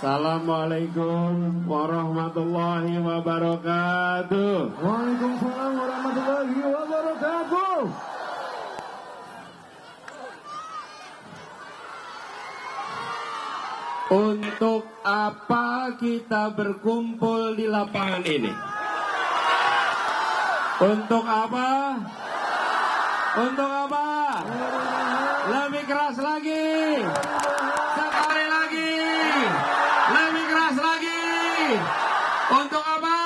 Assalamualaikum warahmatullahi wabarakatuh. Waalaikumsalam warahmatullahi wabarakatuh. Untuk apa kita berkumpul di lapangan ini? Untuk apa? Untuk apa? Lebih keras lagi. Sekali lagi. Lebih keras lagi. Untuk apa?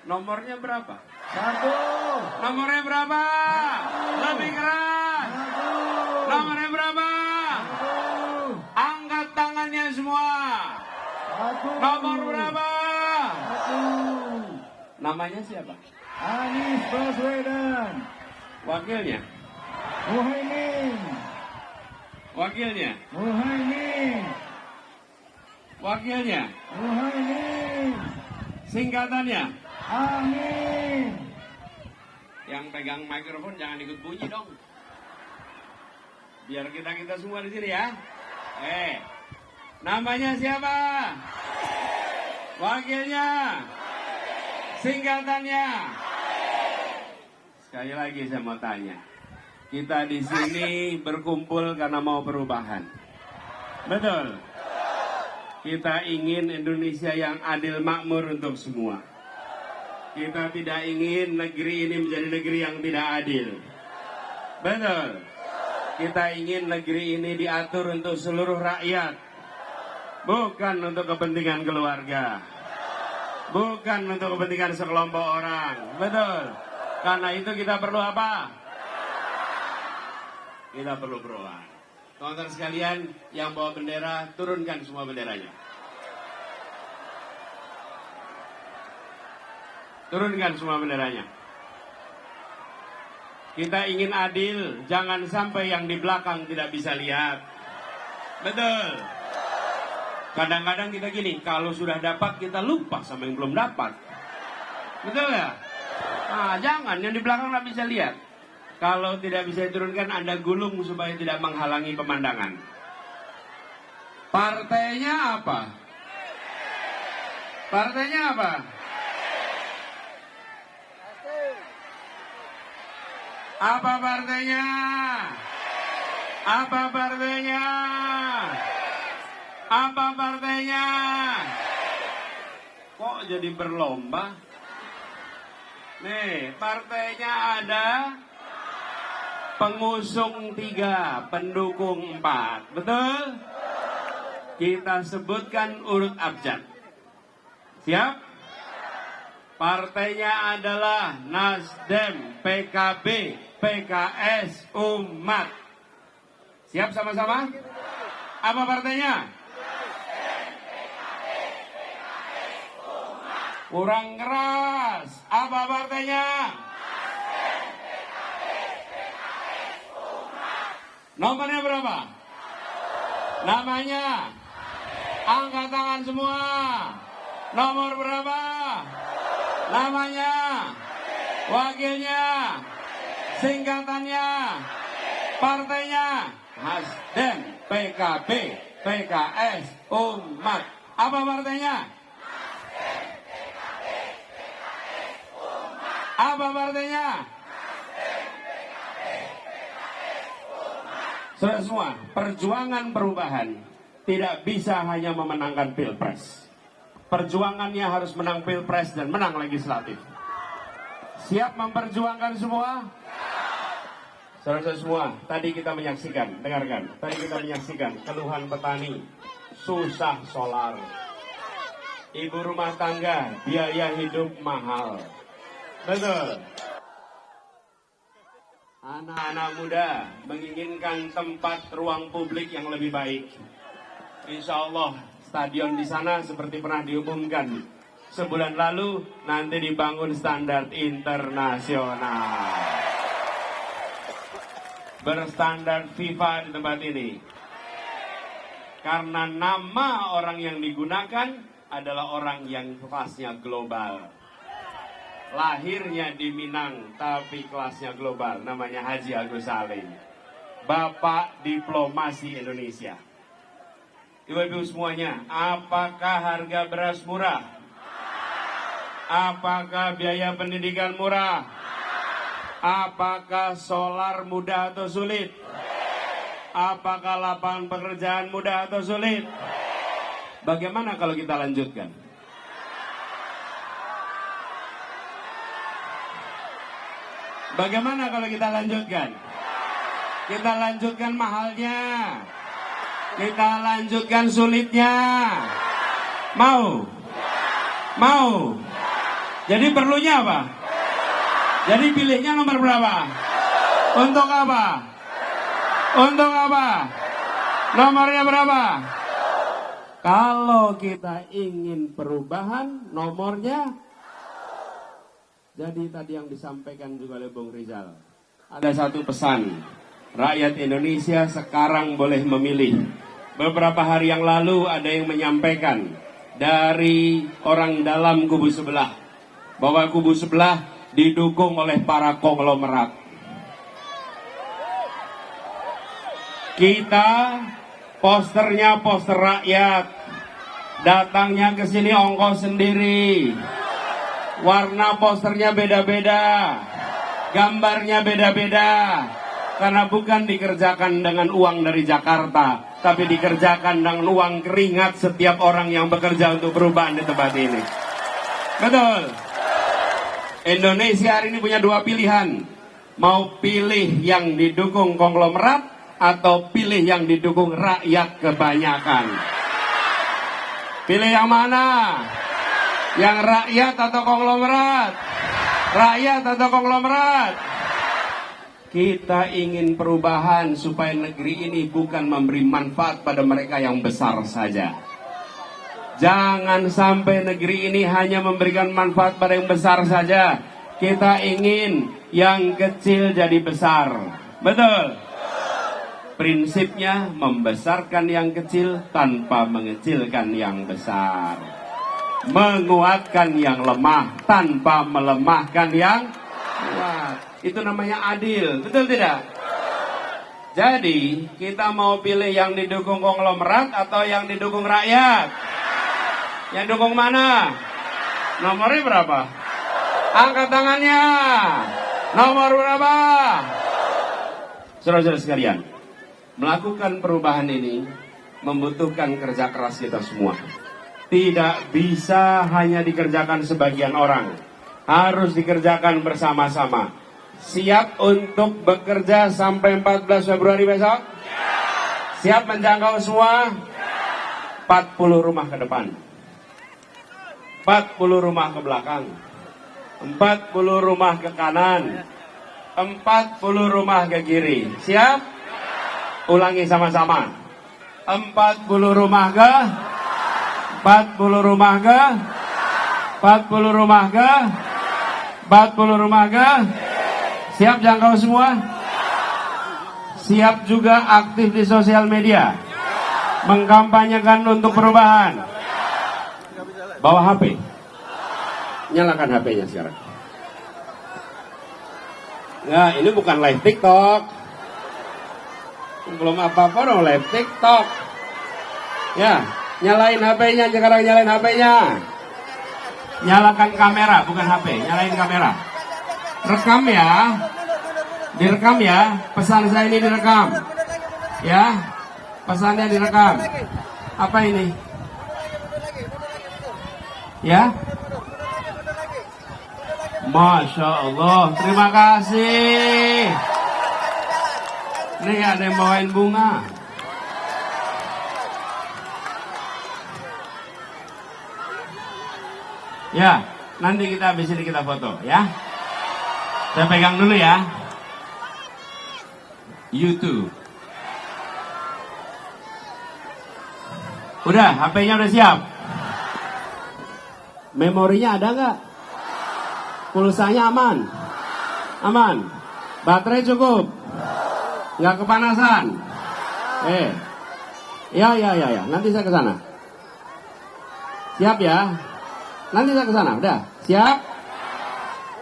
Nomornya berapa? 1. Nomornya berapa? Lebih keras. Nomornya berapa? Angkat tangannya semua. 1. Nomor berapa? 1. Namanya siapa? Anies Baswedan. Wakilnya? Muhaimin. Wakilnya? Muhaimin. Wakilnya? Muhaimin. Singkatannya? Amin. Yang pegang mikrofon jangan ikut bunyi dong. Biar kita semua di sini ya. Namanya siapa? Wakilnya? Singkatannya? Sekali lagi saya mau tanya. Kita di sini berkumpul karena mau perubahan. Betul? Kita ingin Indonesia yang adil makmur untuk semua. Kita tidak ingin negeri ini menjadi negeri yang tidak adil. Betul? Kita ingin negeri ini diatur untuk seluruh rakyat. Bukan untuk kepentingan keluarga. Bukan untuk kepentingan sekelompok orang. Betul? Karena itu kita perlu apa? Kita perlu perubahan. Teman-teman sekalian yang bawa bendera, turunkan semua benderanya. Turunkan semua benderanya. Kita ingin adil, jangan sampai yang di belakang tidak bisa lihat. Betul. Kadang-kadang kita gini, kalau sudah dapat kita lupa sama yang belum dapat. Betul ya? Nah, jangan, yang di belakang nggak bisa lihat. Kalau tidak bisa diturunkan, Anda gulung supaya tidak menghalangi pemandangan. Partainya apa? Partainya apa? Apa partainya? Apa partainya? Apa partainya? Kok jadi berlomba? Nih, partainya ada pengusung 3, pendukung 4. Betul? Kita sebutkan urut abjad. Siap? Partainya adalah Nasdem, PKB, PKS, Umat. Siap sama-sama? Apa partainya? Kurang keras. Apa partainya? Nomornya berapa? Namanya? Angkat tangan semua. Nomor berapa? Namanya? Wakilnya? Singkatannya? Partainya? Nasdem, PKB, PKS, Umat. Apa partainya? Apa partainya? Saudara semua, perjuangan perubahan tidak bisa hanya memenangkan pilpres. Perjuangannya harus menang pilpres dan menang legislatif. Siap memperjuangkan semua? Saudara semua, tadi kita menyaksikan, dengarkan. Tadi kita menyaksikan keluhan petani, susah solar. Ibu rumah tangga, biaya hidup mahal. Betul. Anak-anak muda menginginkan tempat ruang publik yang lebih baik. Insya Allah stadion di sana seperti pernah diumumkan sebulan lalu nanti dibangun standar internasional, berstandar FIFA di tempat ini. Karena nama orang yang digunakan adalah orang yang kelasnya global. Lahirnya di Minang, tapi kelasnya global. Namanya Haji Agus Salim, Bapak Diplomasi Indonesia. Ibu-ibu semuanya, apakah harga beras murah? Apakah biaya pendidikan murah? Apakah solar mudah atau sulit? Apakah lapangan pekerjaan mudah atau sulit? Bagaimana kalau kita lanjutkan? Bagaimana kalau kita lanjutkan? Kita lanjutkan mahalnya. Kita lanjutkan sulitnya. Mau? Mau? Jadi perlunya apa? Jadi pilihnya nomor berapa? Untuk apa? Untuk apa? Nomornya berapa? Kalau kita ingin perubahan, nomornya. Jadi tadi yang disampaikan juga oleh Bung Rizal. Ada satu pesan. Rakyat Indonesia sekarang boleh memilih. Beberapa hari yang lalu ada yang menyampaikan dari orang dalam kubu sebelah. Bahwa kubu sebelah didukung oleh para konglomerat. Kita posternya poster rakyat. Datangnya ke sini ongkos sendiri. Warna posternya beda-beda. Gambarnya beda-beda. Karena bukan dikerjakan dengan uang dari Jakarta, tapi dikerjakan dengan uang keringat setiap orang yang bekerja untuk perubahan di tempat ini. Betul. Indonesia hari ini punya dua pilihan. Mau pilih yang didukung konglomerat atau pilih yang didukung rakyat kebanyakan. Pilih yang mana? Yang rakyat atau konglomerat? Rakyat atau konglomerat? Kita ingin perubahan supaya negeri ini bukan memberi manfaat pada mereka yang besar saja. Jangan sampai negeri ini hanya memberikan manfaat pada yang besar saja. Kita ingin yang kecil jadi besar. Betul? Prinsipnya membesarkan yang kecil tanpa mengecilkan yang besar. Menguatkan yang lemah tanpa melemahkan yang kuat. Itu namanya adil, betul tidak? Jadi, kita mau pilih yang didukung konglomerat atau yang didukung rakyat? Yang dukung mana? Nomornya berapa? Angkat tangannya. Nomor berapa? Saudara-saudara sekalian, melakukan perubahan ini membutuhkan kerja keras kita semua. Tidak bisa hanya dikerjakan sebagian orang. Harus dikerjakan bersama-sama. Siap untuk bekerja sampai 14 Februari besok? Siap menjangkau semua? 40 rumah ke depan, 40 rumah ke belakang, 40 rumah ke kanan, 40 rumah ke kiri. Siap? Ulangi sama-sama. 40 rumah ke 40 rumah ke 40 rumah ke 40 rumah ke. Siap jangkau semua? Siap juga aktif di sosial media? Mengkampanyekan untuk perubahan? Bawa HP. Nyalakan HP-nya sekarang. Nah, ini bukan live TikTok. Belum apa-apa dong live TikTok. Ya, nyalain HP-nya sekarang, nyalain HP-nya. Nyalakan kamera, bukan HP, nyalain kamera. Rekam ya, direkam ya, pesan saya ini direkam, ya, pesannya direkam. Apa ini? Ya, Masya Allah, terima kasih. Nih ada yang bawain bunga. Ya, nanti kita habis ini kita foto, ya. Saya pegang dulu ya. YouTube. Udah, HP-nya udah siap. Memorinya ada nggak? Pulsanya aman? Aman. Baterai cukup? Nggak kepanasan? Ya. Nanti saya ke sana. Siap ya? Nanti saya ke sana. Udah, siap?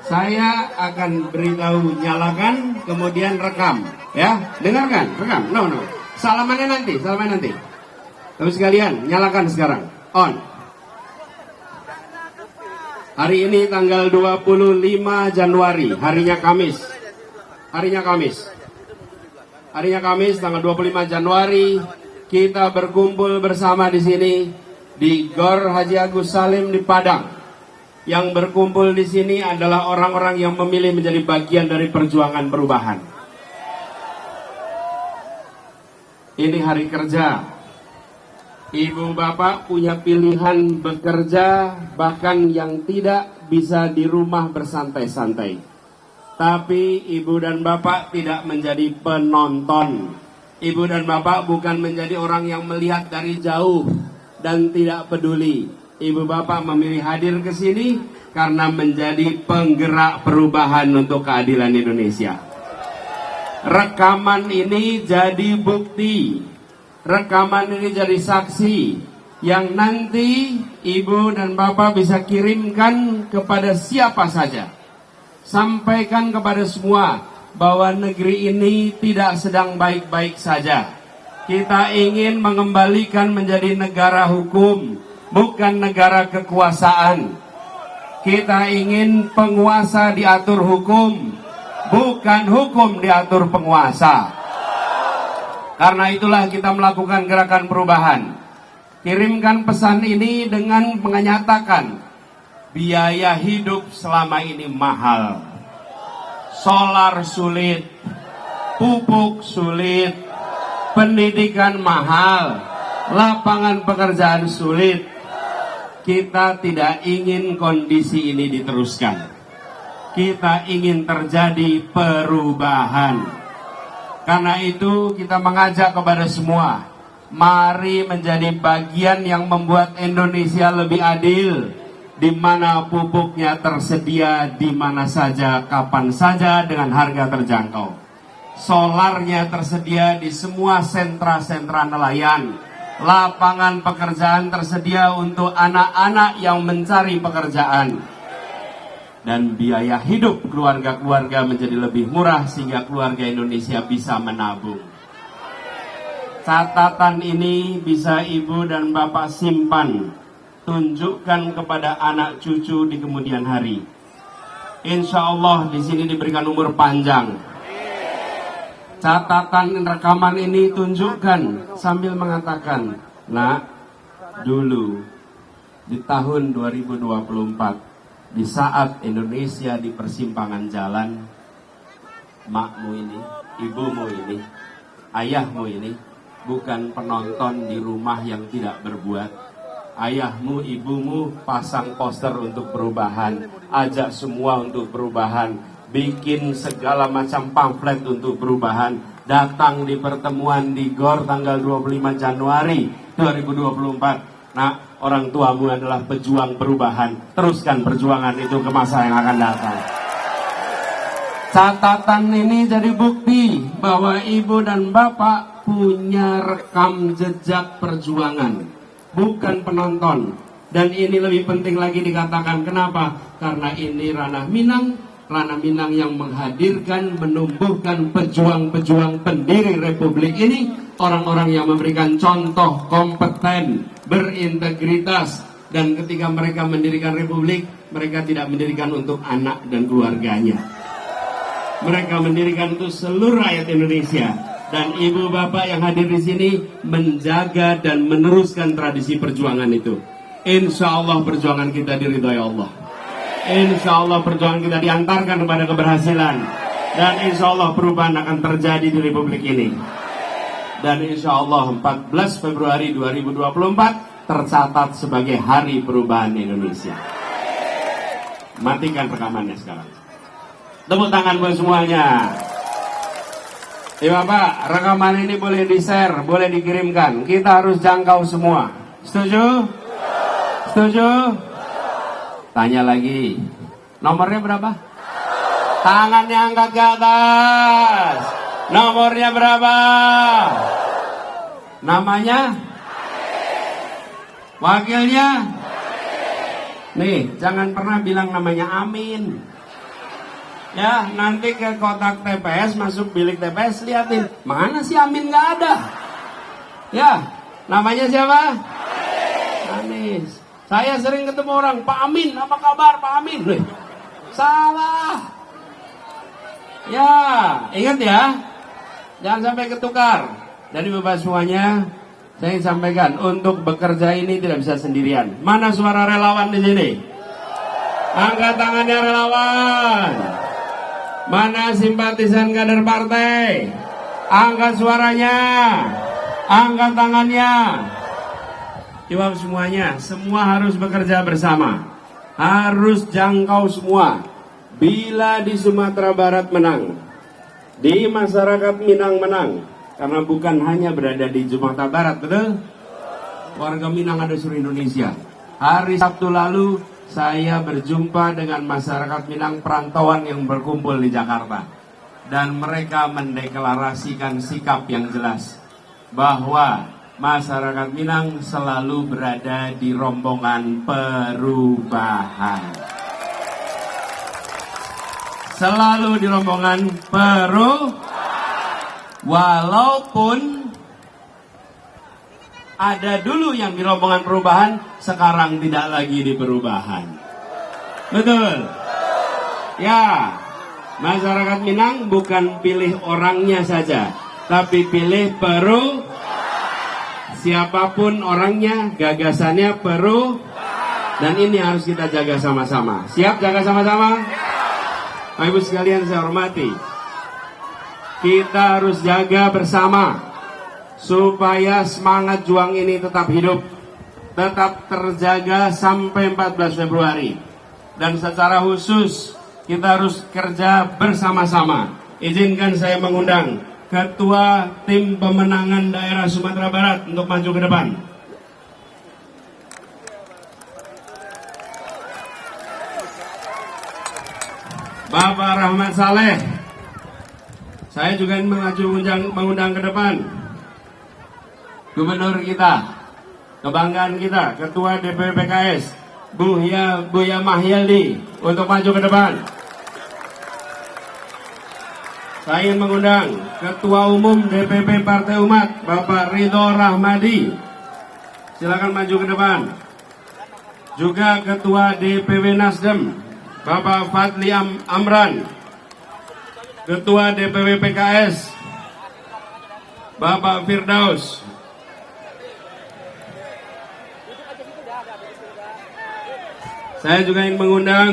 Saya akan beritahu nyalakan, kemudian rekam, ya, dengarkan, rekam, no, salamannya nanti, Tapi sekalian, nyalakan sekarang. On. Hari ini tanggal 25 Januari, harinya Kamis. Harinya Kamis tanggal 25 Januari, kita berkumpul bersama di sini di Gor Haji Agus Salim di Padang. Yang berkumpul di sini adalah orang-orang yang memilih menjadi bagian dari perjuangan perubahan. Ini hari kerja. Ibu bapak punya pilihan bekerja, bahkan yang tidak bisa di rumah bersantai-santai. Tapi ibu dan bapak tidak menjadi penonton. Ibu dan bapak bukan menjadi orang yang melihat dari jauh dan tidak peduli. Ibu bapak memilih hadir ke sini karena menjadi penggerak perubahan untuk keadilan Indonesia. Rekaman ini jadi bukti. Rekaman ini jadi saksi yang nanti ibu dan bapak bisa kirimkan kepada siapa saja. Sampaikan kepada semua bahwa negeri ini tidak sedang baik-baik saja. Kita ingin mengembalikan menjadi negara hukum, bukan negara kekuasaan. Kita ingin penguasa diatur hukum, bukan hukum diatur penguasa. Karena itulah kita melakukan gerakan perubahan. Kirimkan pesan ini dengan menyatakan biaya hidup selama ini mahal. Solar sulit, pupuk sulit, pendidikan mahal, lapangan pekerjaan sulit. Kita tidak ingin kondisi ini diteruskan. Kita ingin terjadi perubahan. Karena itu kita mengajak kepada semua, mari menjadi bagian yang membuat Indonesia lebih adil, di mana pupuknya tersedia di mana saja, kapan saja dengan harga terjangkau. Solarnya tersedia di semua sentra-sentra nelayan. Lapangan pekerjaan tersedia untuk anak-anak yang mencari pekerjaan. Dan biaya hidup keluarga-keluarga menjadi lebih murah sehingga keluarga Indonesia bisa menabung. Catatan ini bisa ibu dan bapak simpan, tunjukkan kepada anak cucu di kemudian hari. Insya Allah di sini diberikan umur panjang. Catatan rekaman ini tunjukkan sambil mengatakan, nak, dulu di tahun 2024. Di saat Indonesia di persimpangan jalan, makmu ini, ibumu ini, ayahmu ini, bukan penonton di rumah yang tidak berbuat. Ayahmu, ibumu pasang poster untuk perubahan, ajak semua untuk perubahan, bikin segala macam pamflet untuk perubahan, datang di pertemuan di GOR tanggal 25 Januari 2024. Nah, orang tuamu adalah pejuang perubahan. Teruskan perjuangan itu ke masa yang akan datang. Catatan ini jadi bukti bahwa ibu dan bapak punya rekam jejak perjuangan, bukan penonton. Dan ini lebih penting lagi dikatakan. Kenapa? Karena ini ranah Minang yang menghadirkan, menumbuhkan pejuang-pejuang pendiri Republik ini, orang-orang yang memberikan contoh kompeten, berintegritas, dan ketika mereka mendirikan Republik, mereka tidak mendirikan untuk anak dan keluarganya. Mereka mendirikan untuk seluruh rakyat Indonesia. Dan ibu bapak yang hadir di sini menjaga dan meneruskan tradisi perjuangan itu. Insya Allah perjuangan kita diridhai Allah. Insya Allah perjuangan kita diantarkan kepada keberhasilan. Dan insya Allah perubahan akan terjadi di Republik ini. Dan insya Allah 14 Februari 2024 tercatat sebagai Hari Perubahan Indonesia. Matikan rekamannya sekarang. Tepuk tangan buat semuanya. Bapak, rekaman ini boleh di-share, boleh dikirimkan. Kita harus jangkau semua. Setuju? Setuju? Tanya lagi, nomornya berapa? Tangannya angkat ke atas. Nomornya berapa? Namanya? Wakilnya? Nih, jangan pernah bilang namanya Amin. Ya, nanti ke kotak TPS, masuk bilik TPS, liatin. Mana sih Amin, nggak ada. Ya, Namanya siapa? Anies. Saya sering ketemu orang, Pak Amin, apa kabar Pak Amin? Loh, salah. Ya, ingat ya, jangan sampai ketukar. Dari Bapak semuanya, saya ingin sampaikan, untuk bekerja ini tidak bisa sendirian. Mana suara relawan di sini? Angkat tangannya relawan. Mana simpatisan kader partai? Angkat suaranya. Angkat tangannya. Jawab semuanya, semua harus bekerja bersama. Harus jangkau semua. Bila di Sumatera Barat menang, di masyarakat Minang menang, karena bukan hanya berada di Sumatera Barat, betul? Warga Minang ada seluruh Indonesia. Hari Sabtu lalu saya berjumpa dengan masyarakat Minang perantauan yang berkumpul di Jakarta. Dan mereka mendeklarasikan sikap yang jelas bahwa masyarakat Minang selalu berada di rombongan perubahan. Selalu di rombongan walaupun ada dulu yang di rombongan perubahan, sekarang tidak lagi di perubahan. Betul? Ya, masyarakat Minang bukan pilih orangnya saja, tapi pilih siapapun orangnya, gagasannya dan ini harus kita jaga sama-sama. Siap jaga sama-sama? Bapak Ibu sekalian saya hormati, kita harus jaga bersama supaya semangat juang ini tetap hidup, tetap terjaga sampai 14 Februari. Dan secara khusus kita harus kerja bersama-sama. Izinkan saya mengundang Ketua Tim Pemenangan Daerah Sumatera Barat untuk maju ke depan. Bapak Rahmat Saleh. Saya juga mengundang ke depan Gubernur kita, kebanggaan kita, Ketua DPP PKS, Buya Mahyaldi untuk maju ke depan. Saya ingin mengundang Ketua Umum DPP Partai Umat, Bapak Ridho Rahmadi. Silakan maju ke depan. Juga Ketua DPW Nasdem, Bapak Fadli Amran. Ketua DPW PKS, Bapak Firdaus. Saya juga ingin mengundang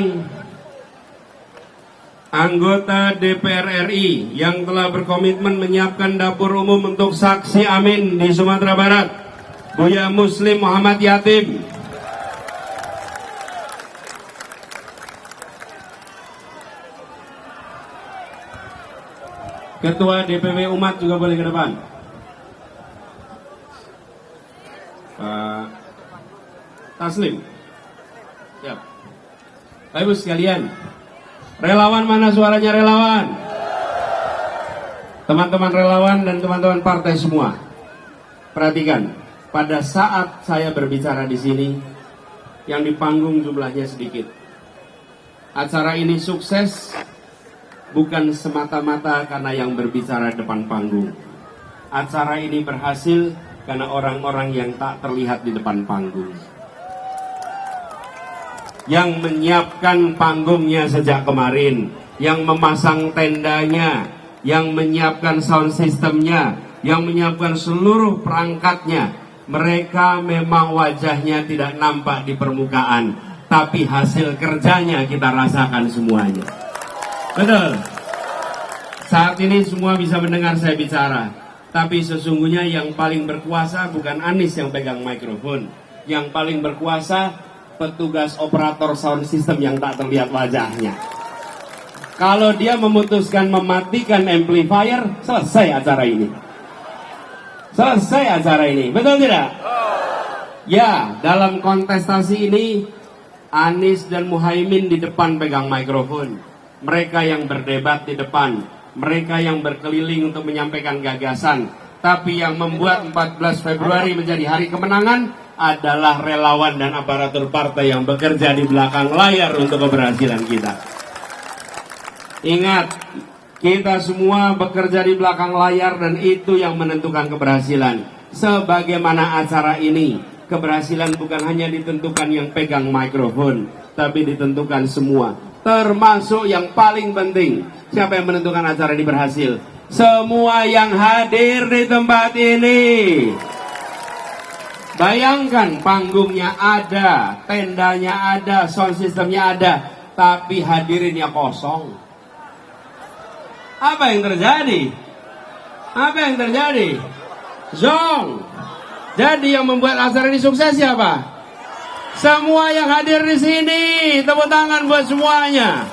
anggota DPR RI yang telah berkomitmen menyiapkan dapur umum untuk saksi amin di Sumatera Barat, Buya Muslim Muhammad Yatim. Ketua DPW Umat juga boleh ke depan. Pak Taslim. Siap. Bapak Ibu sekalian, relawan mana suaranya relawan? Teman-teman relawan dan teman-teman partai semua, perhatikan, pada saat saya berbicara di sini, yang di panggung jumlahnya sedikit. Acara ini sukses bukan semata-mata karena yang berbicara depan panggung. Acara ini berhasil karena orang-orang yang tak terlihat di depan panggung, yang menyiapkan panggungnya sejak kemarin, yang memasang tendanya, yang menyiapkan sound systemnya, yang menyiapkan seluruh perangkatnya. Mereka memang wajahnya tidak nampak di permukaan, tapi hasil kerjanya kita rasakan semuanya. Betul. Saat ini semua bisa mendengar saya bicara, tapi sesungguhnya yang paling berkuasa bukan Anies yang pegang mikrofon. Yang paling berkuasa petugas operator sound system yang tak terlihat wajahnya. Kalau dia memutuskan mematikan amplifier, selesai acara ini. Selesai acara ini, betul tidak? Ya, dalam kontestasi ini Anies dan Muhaimin di depan pegang mikrofon. Mereka yang berdebat di depan, mereka yang berkeliling untuk menyampaikan gagasan. Tapi yang membuat 14 Februari menjadi hari kemenangan adalah relawan dan aparatur partai yang bekerja di belakang layar untuk keberhasilan kita. Ingat, kita semua bekerja di belakang layar dan itu yang menentukan keberhasilan. sebagaimana acara ini. Keberhasilan bukan hanya ditentukan yang pegang mikrofon, tapi ditentukan semua. Termasuk yang paling penting, siapa yang menentukan acara ini berhasil? Semua yang hadir di tempat ini. Bayangkan panggungnya ada, tendanya ada, sound systemnya ada, tapi hadirinnya kosong. Apa yang terjadi? Apa yang terjadi? Zong. Jadi yang membuat acara ini sukses siapa? Semua yang hadir di sini. Tepuk tangan buat semuanya.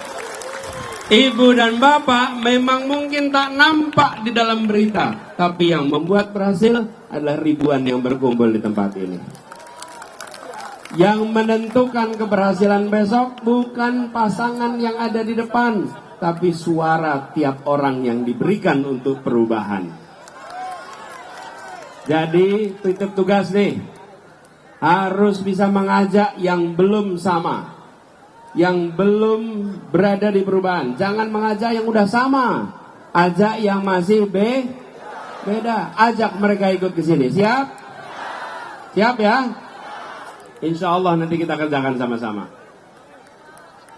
Ibu dan bapak memang mungkin tak nampak di dalam berita, tapi yang membuat berhasil adalah ribuan yang berkumpul di tempat ini. Yang menentukan keberhasilan besok bukan pasangan yang ada di depan, tapi suara tiap orang yang diberikan untuk perubahan. Jadi titip tugas nih, harus bisa mengajak yang belum sama, yang belum berada di perubahan. Jangan mengajak yang udah sama, ajak yang masih beda. Ajak mereka ikut ke sini. Siap? Siap ya? Insya Allah nanti kita kerjakan sama-sama.